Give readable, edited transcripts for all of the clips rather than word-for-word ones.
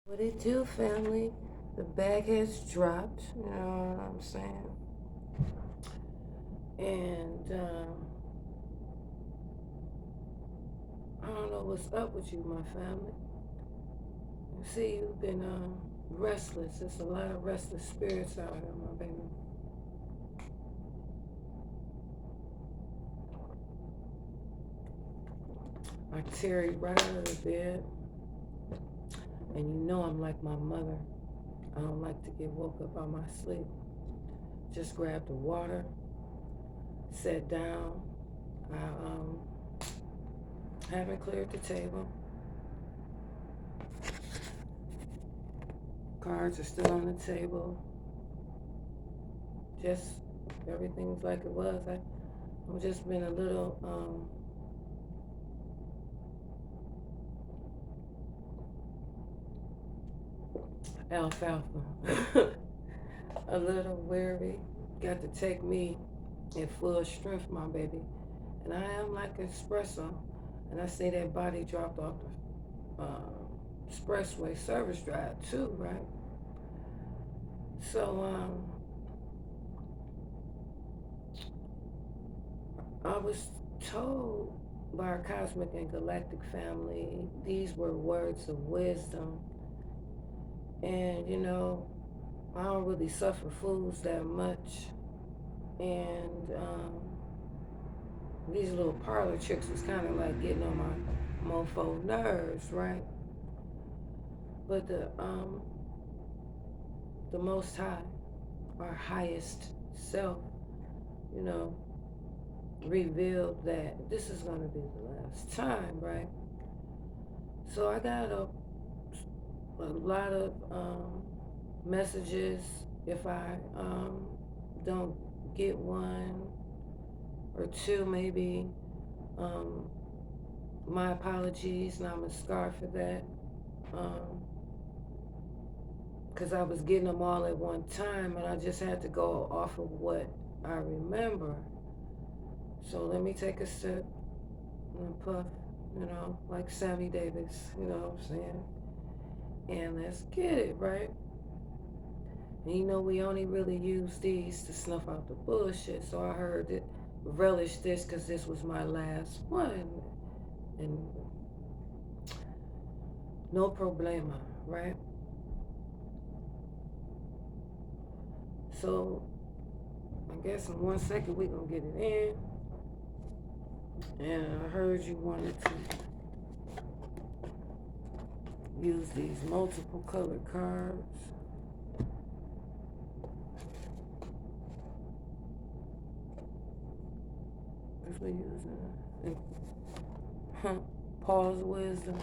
What it do, family? The bag has dropped, you know what I'm saying? And I don't know what's up with you, my family. I see you've been restless. There's a lot of restless spirits out here, my baby. I tear right out of the bed, and you know I'm like my mother. I don't like to get woke up out my sleep. Just grab the water, sat down. I haven't cleared the table. Cards are still on the table. Just everything's like it was. I've just been a little alfalfa, a little weary. Got to take me in full strength, my baby. And I am like espresso. And I see that body dropped off the expressway service drive too, right? So I was told by our cosmic and galactic family these were words of wisdom. And you know, I don't really suffer fools that much. And these little parlor tricks was kind of like getting on my mofo nerves, right? But the Most High, our highest self, you know, revealed that this is going to be the last time, right? So I got a lot of messages. If I don't get one or two, maybe, my apologies, and I'm a scar for that. Because I was getting them all at one time, and I just had to go off of what I remember. So let me take a sip and puff, you know, like Sammy Davis, you know what I'm saying? And let's get it, right? And you know, we only really use these to snuff out the bullshit. So I heard it, relish this because this was my last one. And no problema, right? So I guess in 1 second we're going to get it in. And I heard you wanted to use these multiple colored cards. That's what you're using. Paul's wisdom.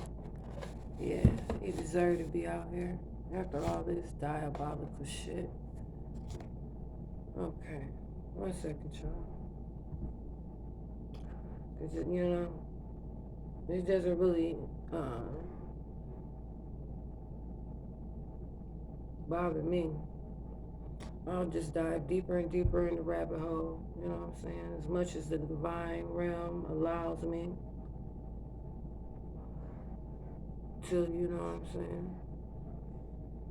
Yeah, he deserved to be out here after all this diabolical shit. Okay, 1 second, y'all. Because, you know, it doesn't really bother me. I'll just dive deeper and deeper in the rabbit hole, you know what I'm saying? As much as the divine realm allows me to, you know what I'm saying?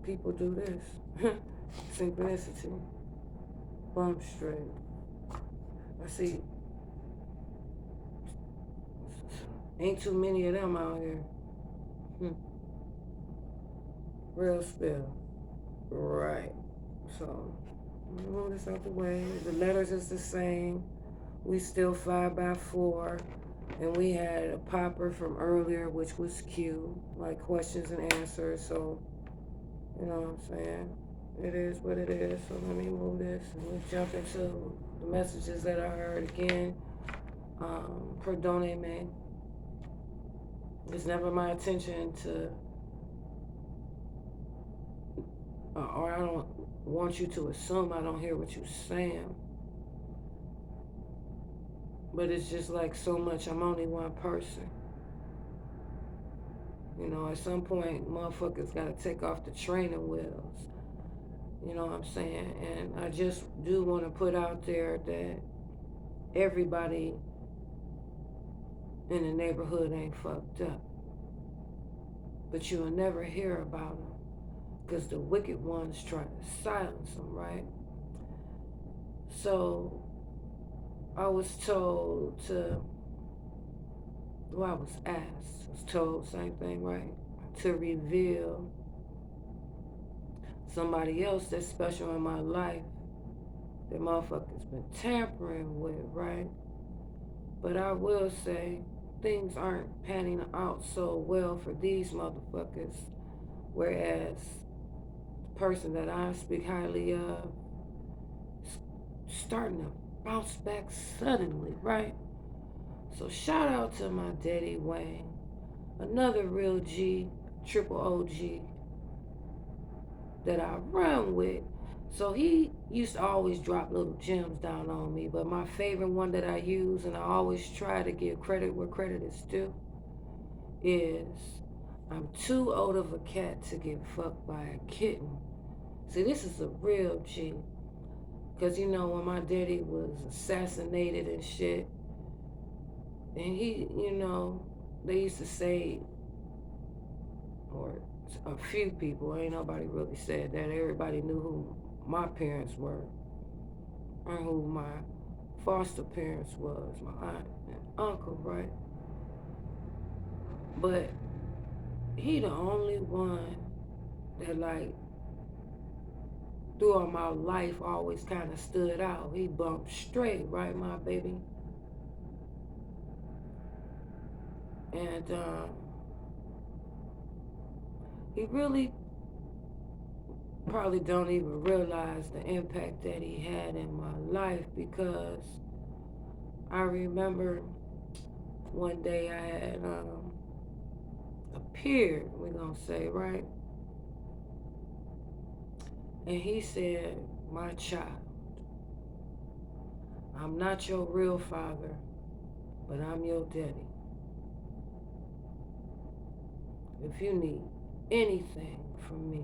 People do this. Synchronicity. Bump straight. I see. Ain't too many of them out here. Real spill. Right. So, move this out the way. The letters is the same. We still 5x4. And we had a popper from earlier, which was Q, like questions and answers. So, you know what I'm saying? It is what it is. So let me move this and we'll jump into the messages that I heard again. Perdone me. It's never my intention to, or I don't want you to assume I don't hear what you're saying. But it's just like so much, I'm only one person. You know, at some point, motherfuckers gotta take off the training wheels. You know what I'm saying? And I just do want to put out there that everybody in the neighborhood ain't fucked up. But you'll never hear about them. because the wicked ones try to silence them, right? So I was told to, well, I was asked, I was told, same thing, right? To reveal somebody else that's special in my life that motherfuckers been tampering with, right? But I will say, things aren't panning out so well for these motherfuckers, whereas the person that I speak highly of is starting to bounce back suddenly, right? So shout out to my daddy Wayne, another real G, triple OG that I run with. So he used to always drop little gems down on me, but my favorite one that I use, and I always try to give credit where credit is due, is I'm too old of a cat to get fucked by a kitten. See, this is a real G. Because, you know, when my daddy was assassinated and shit, and he, you know, they used to say, or a few people, ain't nobody really said that. Everybody knew who my parents were and who my foster parents was, my aunt and uncle, right? But he the only one that, like, throughout my life always kind of stood out. He bumped straight, right, my baby? And he really probably don't even realize the impact that he had in my life, because I remember one day I had appeared, we're gonna say, right? And he said, "My child, I'm not your real father, but I'm your daddy. If you need anything from me,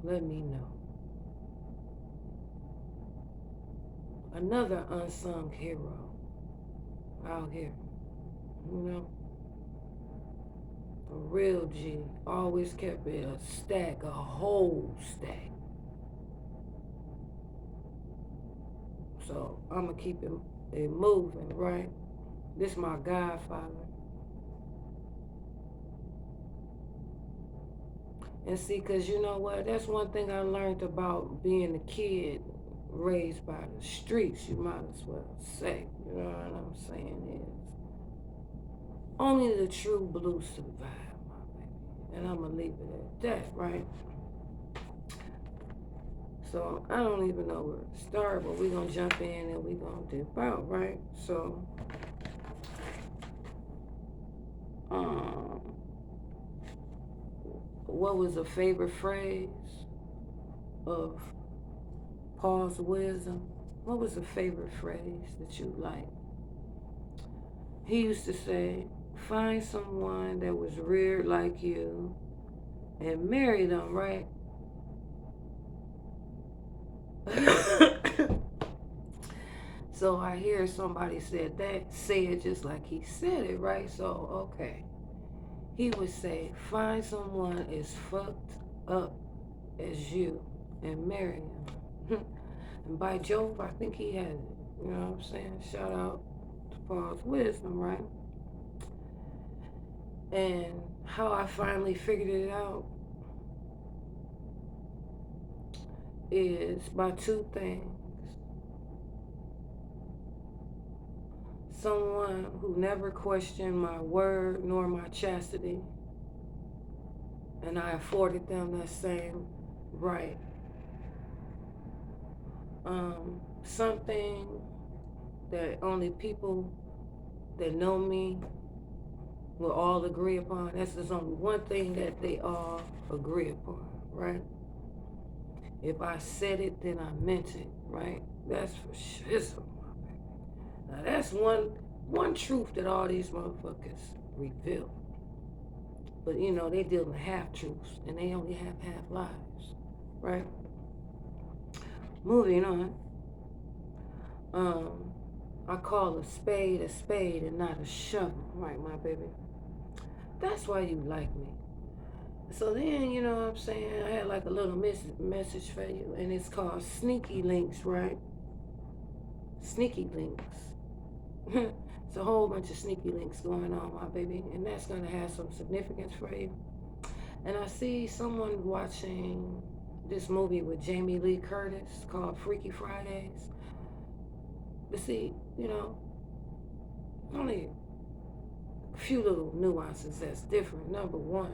let me know." Another unsung hero out here, you know? A real G. Always kept it a stack, a whole stack. So I'm going to keep it moving, right? This my godfather. And see, because you know what? That's one thing I learned about being a kid raised by the streets, you might as well say. You know what I'm saying is, only the true blue survive, my baby. And I'm going to leave it at that, right? So I don't even know where to start, but we're going to jump in and we're going to dip out, right? So, what was a favorite phrase of Paul's wisdom? What was a favorite phrase that you liked? He used to say, find someone that was reared like you and marry them, right? So I hear somebody said that, say it just like he said it, right? So, okay. He would say, find someone as fucked up as you and marry him. And by Jove, I think he has it. You know what I'm saying? Shout out to Paul's wisdom, right? And how I finally figured it out is by two things. Someone who never questioned my word nor my chastity, and I afforded them that same right. Something that only people that know me will all agree upon. That's just only one thing that they all agree upon, right? If I said it, then I meant it, right? That's for shizzle, my baby. Now that's one truth that all these motherfuckers reveal. But you know, they deal in half truths and they only have half lives, right? Moving on. I call a spade and not a shovel, right, my baby? That's why you like me. So then, you know what I'm saying? I had like a little message for you, and it's called Sneaky Links, right? Sneaky Links. It's a whole bunch of sneaky links going on, my baby, and that's going to have some significance for you. And I see someone watching this movie with Jamie Lee Curtis called Freaky Fridays. But see, you know, only a few little nuances that's different. Number one,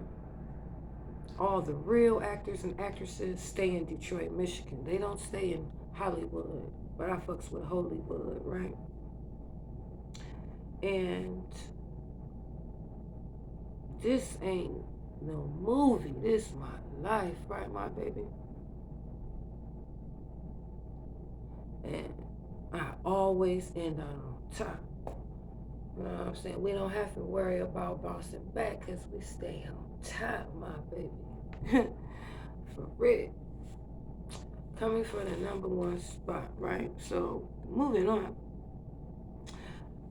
all the real actors and actresses stay in Detroit, Michigan. They don't stay in Hollywood, but I fucks with Hollywood, right? And this ain't no movie. This is my life, right, my baby? And I always end on top. You know what I'm saying? We don't have to worry about bouncing back because we stay on top, my baby. For real. Coming for the number one spot, right? So, moving on.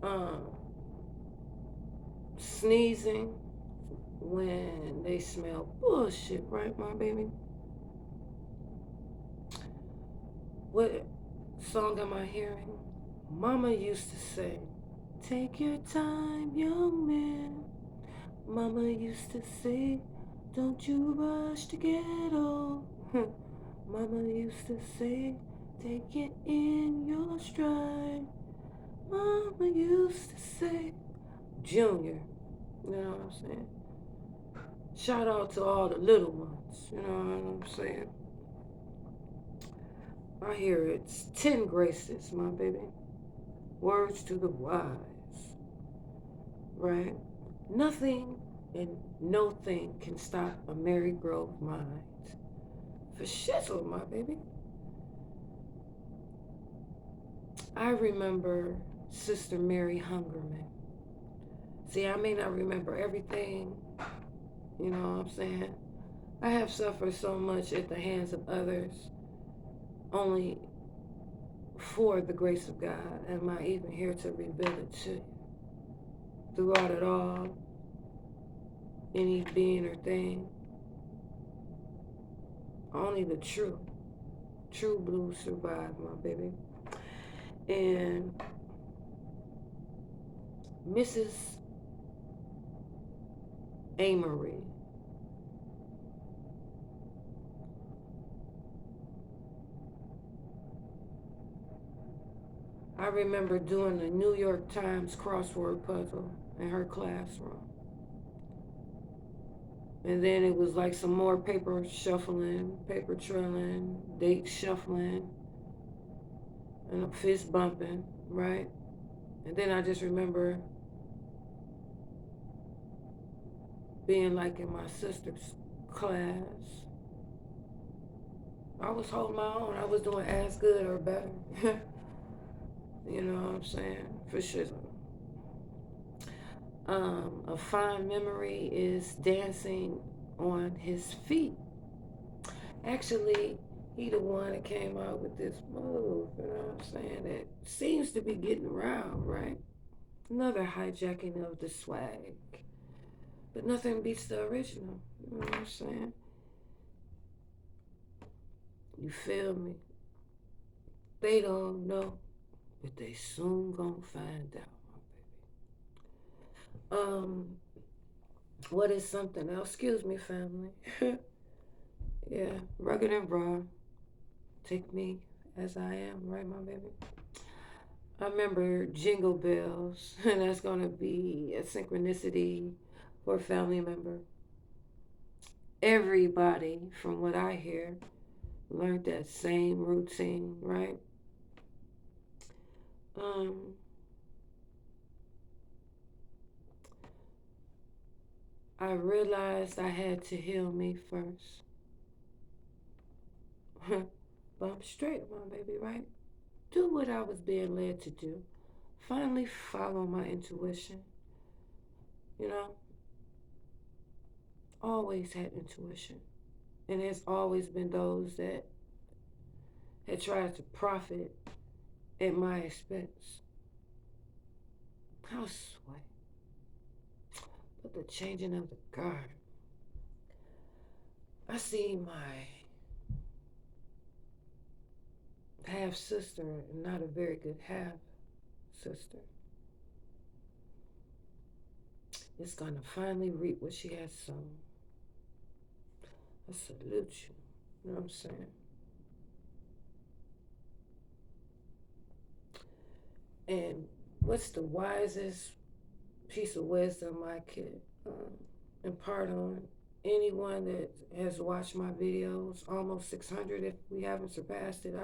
Um, Sneezing when they smell bullshit, right, my baby? What song am I hearing? Mama used to say, take your time, young man. Mama used to say, don't you rush to get old. Mama used to say, take it in your stride. Mama used to say, Junior, you know what I'm saying? Shout out to all the little ones, you know what I'm saying? I hear it's 10 graces, my baby. Words to the wise, right? Nothing and no thing can stop a Mary Grove mind. For shizzle, my baby. I remember Sister Mary Hungerman. See, I may not remember everything, you know what I'm saying? I have suffered so much at the hands of others, only for the grace of God am I even here to reveal it to you. Throughout it all, any being or thing, only the true blue survive, my baby. And Mrs. Amory, I remember doing the New York Times crossword puzzle in her classroom. And then it was like some more paper shuffling, paper trilling, date shuffling, and a fist bumping, right? And then I just remember being like in my sister's class. I was holding my own. I was doing as good or better. You know what I'm saying? For sure. A fond memory is dancing on his feet. Actually, he the one that came out with this move, you know what I'm saying, that seems to be getting around, right? Another hijacking of the swag. But nothing beats the original, you know what I'm saying? You feel me? They don't know, but they soon gonna find out, my baby. What is something else? Excuse me, family. Yeah, rugged and raw. Take me as I am, right, my baby? I remember Jingle Bells, and that's gonna be a synchronicity for a family member. Everybody, from what I hear, learned that same routine, right? Um, I realized I had to heal me first. Bump straight, my baby, right? Do what I was being led to do. Finally follow my intuition. You know, always had intuition. And there's always been those that had tried to profit at my expense. How sweet. But the changing of the guard. see my half sister, and not a very good half sister, is going to finally reap what she has sown. I salute you. You know what I'm saying? And what's the wisest piece of wisdom I could impart on anyone that has watched my videos? Almost 600. If we haven't surpassed it,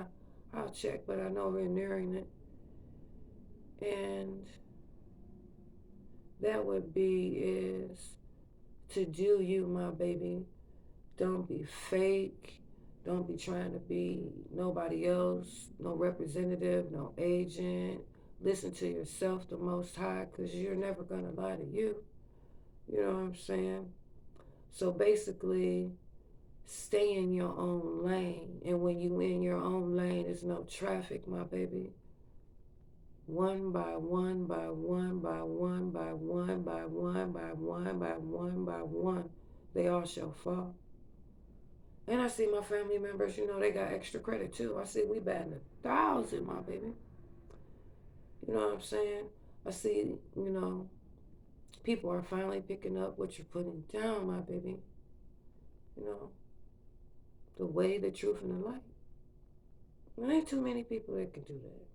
I'll check, but I know we're nearing it. And that would be is to do you, my baby. Don't be fake. Don't be trying to be nobody else, no representative, no agent. Listen to yourself, the Most High, because you're never going to lie to you. You know what I'm saying? So basically, stay in your own lane. And when you in your own lane, there's no traffic, my baby. One by one, by one, by one, by one, by one, by one, by one, by one, they all shall fall. And I see my family members, they got extra credit too. I see we batting 1,000, my baby. You know what I'm saying? I see, people are finally picking up what you're putting down, my baby. You know, the way, the truth, and the light. There ain't too many people that can do that.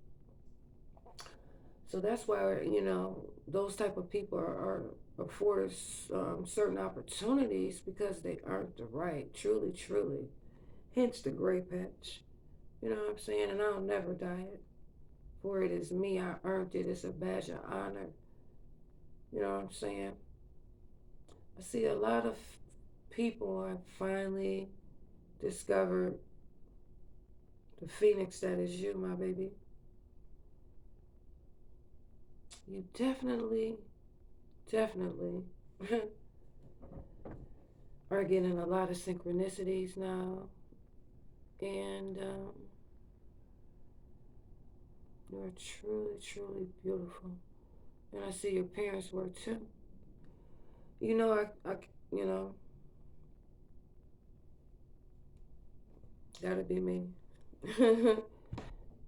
So that's why, those type of people are afforded certain opportunities because they earned the right, truly, truly. Hence the gray patch. You know what I'm saying? And I'll never die it. For it is me, I earned it. It's a badge of honor. You know what I'm saying? I see a lot of people have finally discovered the phoenix that is you, my baby. You definitely, definitely are getting a lot of synchronicities now. And you're truly, truly beautiful. And I see your parents were too. You know, you know, that'd be me.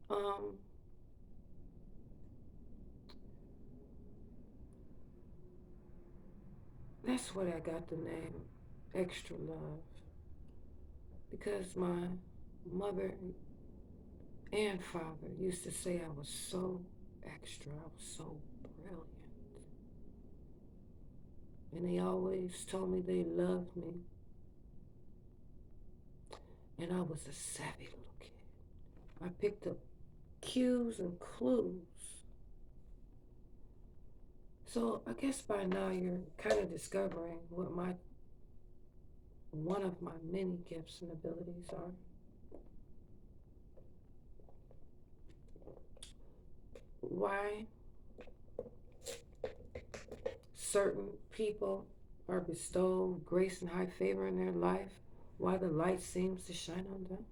um, that's what I got the name Extra Love. Because my mother and father used to say I was so extra, I was so brilliant. And they always told me they loved me. And I was a savvy little kid. I picked up cues and clues. So I guess by now you're kind of discovering what one of my many gifts and abilities are. Why certain people are bestowed grace and high favor in their life, why the light seems to shine on them.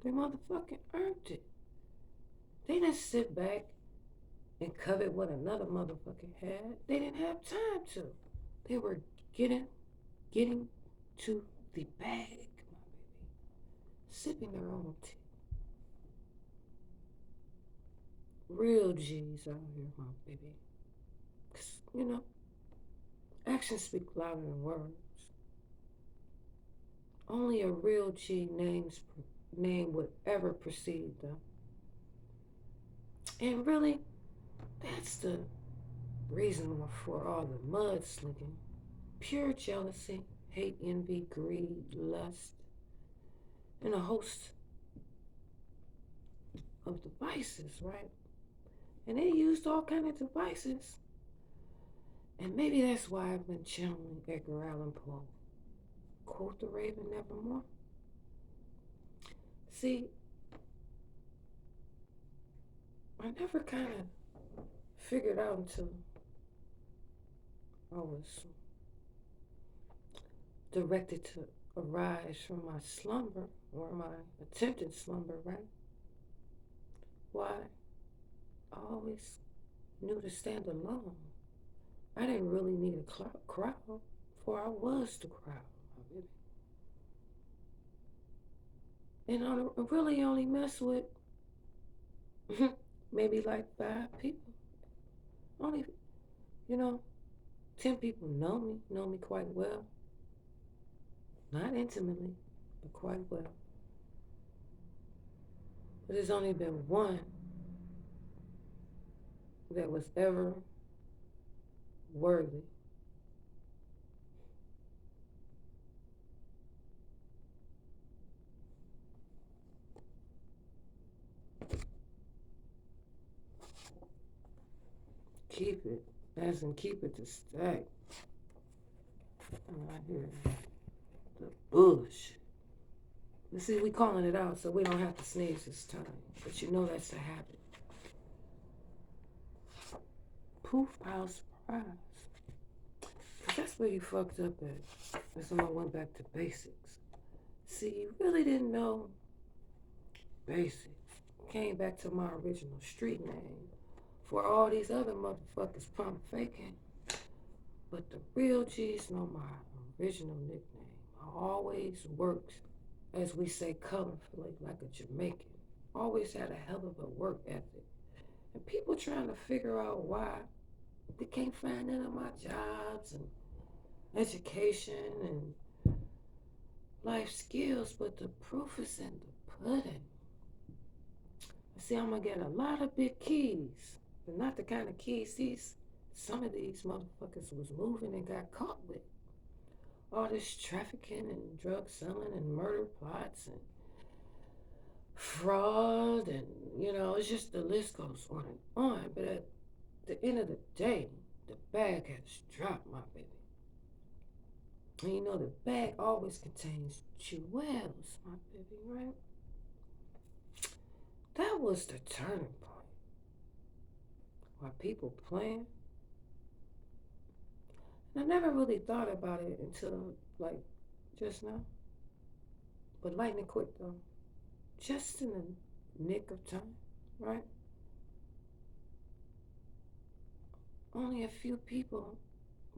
They motherfucking earned it. They didn't sit back and covet what another motherfucker had. They didn't have time to. They were getting to the bag, my baby. Sipping their own tea. Real G's out here, my baby. 'Cause, actions speak louder than words. Only a real G name would ever precede them. And really, that's the reason for all the mudslinging. Pure jealousy, hate, envy, greed, lust, and a host of devices, right? And they used all kind of devices. And maybe that's why I've been channeling Edgar Allan Poe. Quote the raven nevermore. See, I never kind of figured out until I was directed to arise from my slumber or my attempted slumber, right? Why I always knew to stand alone. I didn't really need a crowd, for I was the crowd, my baby. And I really only mess with maybe like 5 people. Only, you know, 10 people know me quite well. Not intimately, but quite well. But there's only been one that was ever worthy. Keep it, as in keep it to stay. Right here, the bullshit. You see, we calling it out so we don't have to sneeze this time. But you know that's a habit. Poof, pow, surprise. That's where you fucked up at. That's when I went back to basics. See, you really didn't know basics. Came back to my original street name. For all these other motherfuckers pump faking. But the real G's know my original nickname. I always worked, as we say colorfully, like a Jamaican. Always had a hell of a work ethic. And people trying to figure out why they can't find none of my jobs and education and life skills, but the proof is in the pudding. See, I'm gonna get a lot of big keys, but not the kind of keys some of these motherfuckers was moving and got caught with. All this trafficking and drug selling and murder plots and fraud and it's just the list goes on and on. But at the end of the day, the bag has dropped, my baby. And the bag always contains jewels, my baby, right? That was the turning point. Why people playing. And I never really thought about it until like just now. But lightning quick though. Just in the nick of time, right? Only a few people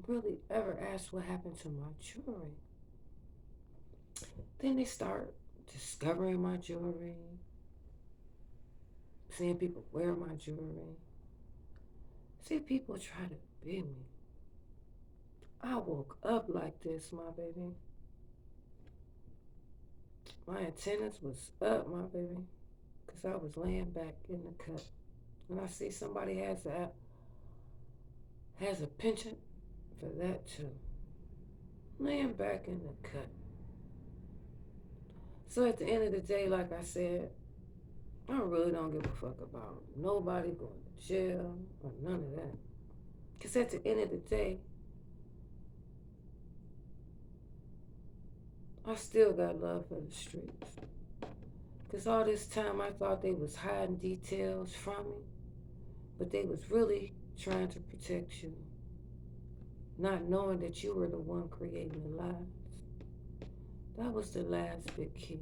really ever asked what happened to my jewelry. Then they start discovering my jewelry, seeing people wear my jewelry. See, people try to be me. I woke up like this, my baby. My antennas was up, my baby, because I was laying back in the cut. And I see somebody has a penchant for that too. Laying back in the cut. So at the end of the day, like I said, I really don't give a fuck about nobody going to jail or none of that. Because at the end of the day, I still got love for the streets. Because all this time I thought they was hiding details from me, but they was really trying to protect you, not knowing that you were the one creating the lies. That was the last big key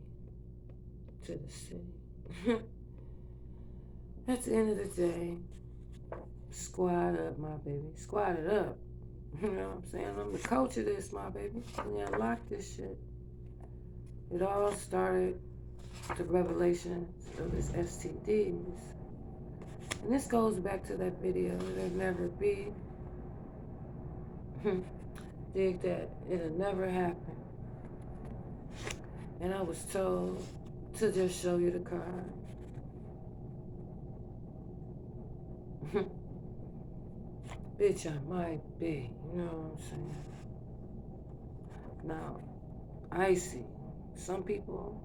to the city. At the end of the day, squad up, my baby. Squad it up. You know what I'm saying? I'm the coach of this, my baby. We unlock this shit. It all started the revelations of this STDs. And this goes back to that video, it'll never be. Dig that, it'll never happen. And I was told to just show you the card. Bitch, I might be, you know what I'm saying? Now, icy. Some people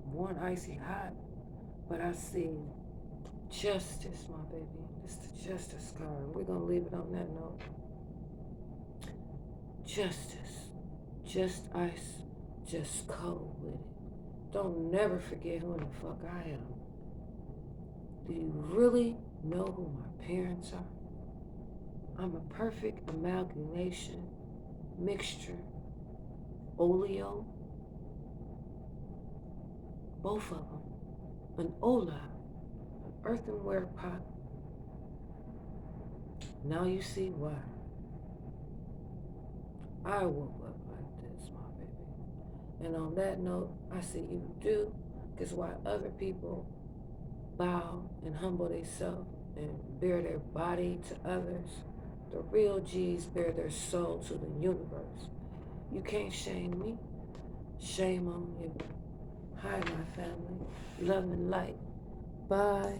want icy hot, but I see justice, my baby. It's the justice card. We're gonna leave it on that note. Justice. Just ice. Just cold with it. Don't never forget who in the fuck I am. Do you really know who my parents are? I'm a perfect amalgamation, mixture, oleo, both of them, an ola, an earthenware pot. Now you see why. I woke up like this, my baby. And on that note, I see you do, because while other people bow and humble themselves and bare their body to others, the real G's bare their soul to the universe. You can't shame me. Shame on you. Hi, my family. Love and light. Bye.